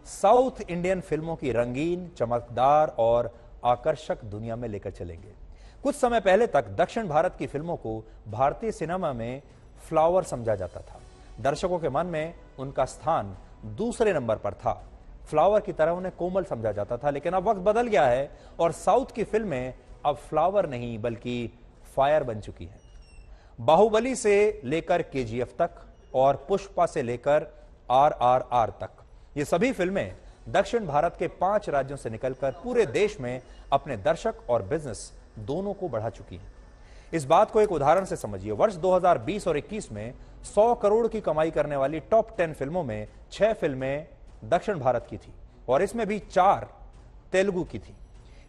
South Indian फिल्मों की रंगीन, चमकदार और आकर्षक दुनिया में लेकर चलेंगे। कुछ समय पहले तक दक्षिण भारत की फिल्मों को भारतीय सिनेमा में फ्लावर समझा जाता था। दर्शकों के मन में उनका स्थान दूसरे नंबर पर था। फ्लावर की तरह उन्हें कोमल समझा जाता था, लेकिन अब वक्त बदल गया है और साउथ की फिल्में अब फ्लावर नहीं बल्कि फायर बन चुकी हैं। बाहुबली से लेकर केजीएफ तक और पुष्पा से लेकर आरआरआर तक, ये सभी फिल्में दक्षिण भारत के 5 राज्यों से निकलकर पूरे देश में अपने दर्शक और बिजनेस दोनों को बढ़ा चुकी हैं। इस बात को एक उदाहरण से समझिए। वर्ष 2020 और 21 में 100 करोड़ की कमाई करने वाली टॉप 10 फिल्मों में 6 फिल्में दक्षिण भारत की थी और इसमें भी 4 तेलुगु की थी।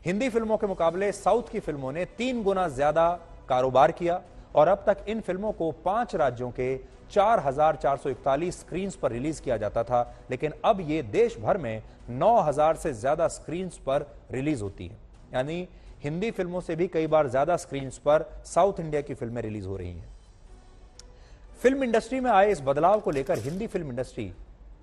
हिंदी फिल्मों के मुकाबले साउथ की फिल्मों ने 3 गुना ज्यादा कारोबार किया और अब तक इन फिल्मों को 5 राज्यों के 4,441 स्क्रीन पर रिलीज किया जाता था, लेकिन अब ये देश भर में 9,000 से ज्यादा स्क्रीन पर रिलीज होती है। यानी हिंदी फिल्मों से भी कई बार ज्यादा स्क्रीन पर साउथ इंडिया की फिल्में रिलीज हो रही हैं। फिल्म इंडस्ट्री में आए इस बदलाव को लेकर हिंदी फिल्म इंडस्ट्री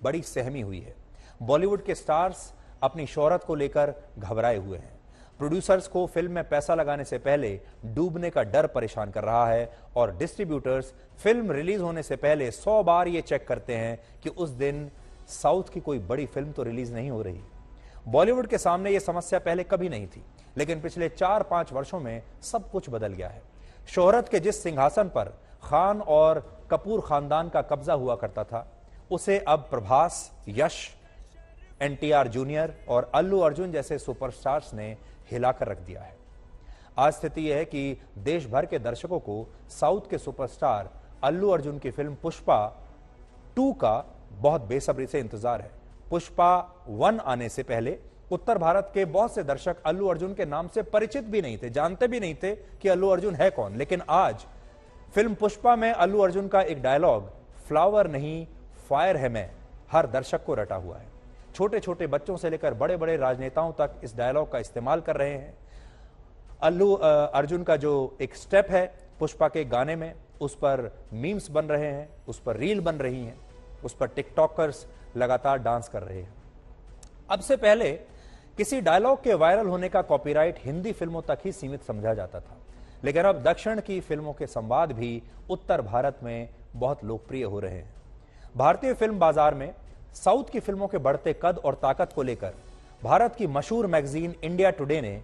बड़ी सहमी हुई है। बॉलीवुड के स्टार्स अपनी शोहरत को लेकर घबराए हुए हैं। प्रोड्यूसर्स को फिल्म में पैसा लगाने से पहले डूबने का डर परेशान कर रहा है और डिस्ट्रीब्यूटर्स फिल्म रिलीज होने से पहले 100 बार ये चेक करते हैं कि उस दिन साउथ की कोई बड़ी फिल्म तो रिलीज नहीं हो रही। बॉलीवुड के सामने यह समस्या पहले कभी नहीं थी, लेकिन पिछले 4-5 वर्षों में सब कुछ बदल गया है। शोहरत के जिस सिंहासन पर खान और कपूर खानदान का कब्जा हुआ करता था, उसे अब प्रभास, यश, एनटीआर जूनियर और अल्लू अर्जुन जैसे सुपरस्टार्स ने हिलाकर रख दिया है। आज स्थिति यह है कि देश भर के दर्शकों को साउथ के सुपरस्टार अल्लू अर्जुन की फिल्म पुष्पा 2 का बहुत बेसब्री से इंतजार है। पुष्पा 1 आने से पहले उत्तर भारत के बहुत से दर्शक अल्लू अर्जुन के नाम से परिचित भी नहीं थे, जानते भी नहीं थे कि अल्लू अर्जुन है कौन। लेकिन आज फिल्म पुष्पा में अल्लू अर्जुन का एक डायलॉग फ्लावर नहीं फायर है मैं हर दर्शक को रटा हुआ है। छोटे छोटे बच्चों से लेकर बड़े बड़े राजनेताओं तक इस डायलॉग का इस्तेमाल कर रहे हैं। अल्लू अर्जुन का जो एक स्टेप है पुष्पा के गाने में, उस पर मीम्स बन रहे हैं, उस पर रील बन रही हैं, उस पर टिकटॉकर्स लगातार डांस कर रहे हैं। अब से पहले किसी डायलॉग के वायरल होने का कॉपीराइट हिंदी फिल्मों तक ही सीमित समझा जाता था, लेकिन अब दक्षिण की फिल्मों के संवाद भी उत्तर भारत में बहुत लोकप्रिय हो रहे हैं। भारतीय फिल्म बाजार में साउथ की फिल्मों के बढ़ते कद और ताकत को लेकर भारत की मशहूर मैगजीन इंडिया टुडे ने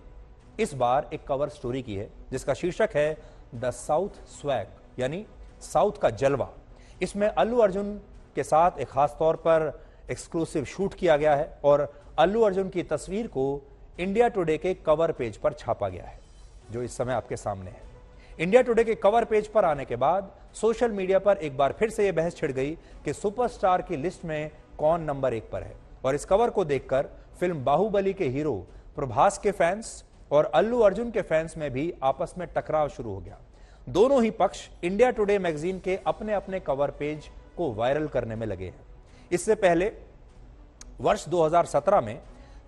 इस बार एक कवर स्टोरी की है, जिसका शीर्षक है द साउथ स्वैग, यानी साउथ का जलवा। इसमें अल्लू अर्जुन के साथ एक खास तौर पर एक्सक्लूसिव शूट किया गया है और अल्लू अर्जुन की तस्वीर को इंडिया टुडे के कवर पेज पर छापा गया है, जो इस समय आपके सामने है। इंडिया टुडे के कवर पेज पर आने के बाद सोशल मीडिया पर एक बार फिर से यह बहस छिड़ गई कि सुपरस्टार की लिस्ट में कौन नंबर 1 पर है। और इस कवर को देखकर फिल्म बाहुबली के हीरो प्रभास के फैंस और अल्लू अर्जुन के फैंस में भी आपस में टकराव शुरू हो गया। दोनों ही पक्ष इंडिया टुडे मैगजीन के अपने अपने कवर पेज को वायरल करने में लगे हैं। इससे पहले वर्ष 2017 में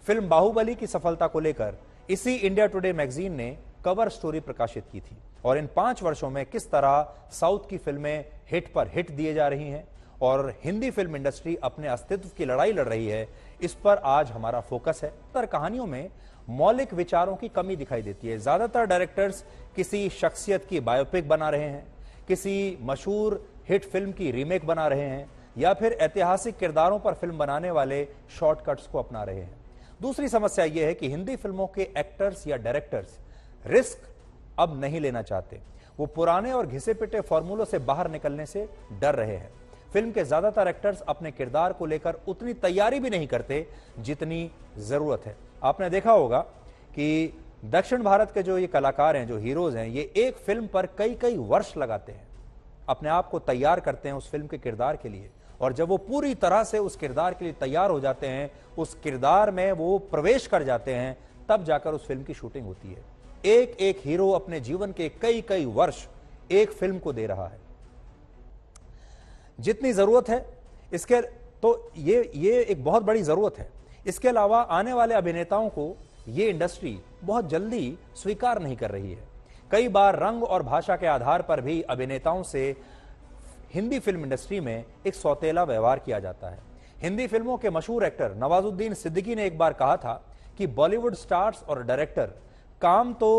फिल्म बाहुबली की सफलता को लेकर इसी इंडिया टुडे मैगजीन ने कवर स्टोरी प्रकाशित की थी और इन 5 वर्षों में किस तरह साउथ की फिल्में हिट पर हिट दिए जा रही हैं और हिंदी फिल्म इंडस्ट्री अपने अस्तित्व की लड़ाई लड़ रही है, इस पर आज हमारा फोकस है। ज्यादातर कहानियों में मौलिक विचारों की कमी दिखाई देती है। ज्यादातर डायरेक्टर्स किसी शख्सियत की बायोपिक बना रहे हैं, किसी मशहूर हिट फिल्म की रीमेक बना रहे हैं या फिर ऐतिहासिक किरदारों पर फिल्म बनाने वाले शॉर्टकट्स को अपना रहे हैं। दूसरी समस्या यह है कि हिंदी फिल्मों के एक्टर्स या डायरेक्टर्स रिस्क अब नहीं लेना चाहते। वो पुराने और घिसे पिटे फॉर्मूलों से बाहर निकलने से डर रहे हैं। फिल्म के ज्यादातर एक्टर्स अपने किरदार को लेकर उतनी तैयारी भी नहीं करते जितनी जरूरत है। आपने देखा होगा कि दक्षिण भारत के जो ये कलाकार हैं, जो हीरोज हैं, ये एक फिल्म पर कई कई वर्ष लगाते हैं, अपने आप को तैयार करते हैं उस फिल्म के किरदार के लिए, और जब वो पूरी तरह से उस किरदार के लिए तैयार हो जाते हैं, उस किरदार में वो प्रवेश कर जाते हैं, तब जाकर उस फिल्म की शूटिंग होती है। एक एक हीरो अपने जीवन के कई कई वर्ष एक फिल्म को दे रहा है। जितनी जरूरत है इसके, तो ये एक बहुत बड़ी जरूरत है। इसके अलावा आने वाले अभिनेताओं को ये इंडस्ट्री बहुत जल्दी स्वीकार नहीं कर रही है। कई बार रंग और भाषा के आधार पर भी अभिनेताओं से हिंदी फिल्म इंडस्ट्री में एक सौतेला व्यवहार किया जाता है। हिंदी फिल्मों के मशहूर एक्टर नवाजुद्दीन सिद्दीकी ने एक बार कहा था कि बॉलीवुड स्टार्स और डायरेक्टर काम तो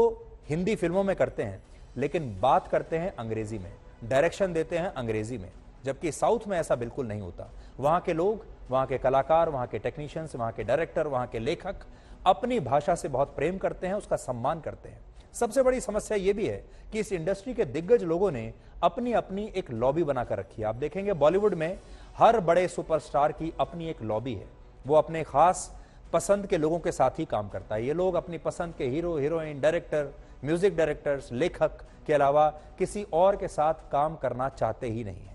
हिंदी फिल्मों में करते हैं, लेकिन बात करते हैं अंग्रेजी में, डायरेक्शन देते हैं अंग्रेजी में, जबकि साउथ में ऐसा बिल्कुल नहीं होता। वहां के लोग, वहां के कलाकार, वहां के टेक्नीशियंस, वहां के डायरेक्टर, वहां के लेखक अपनी भाषा से बहुत प्रेम करते हैं, उसका सम्मान करते हैं। सबसे बड़ी समस्या यह भी है कि इस इंडस्ट्री के दिग्गज लोगों ने अपनी अपनी एक लॉबी बनाकर रखी है। आप देखेंगे बॉलीवुड में हर बड़े सुपरस्टार की अपनी एक लॉबी है, वो अपने खास पसंद के लोगों के साथ ही काम करता है। ये लोग अपनी पसंद के hero, heroine, director, music directors, लेखक के अलावा किसी और के साथ काम करना चाहते ही नहीं है।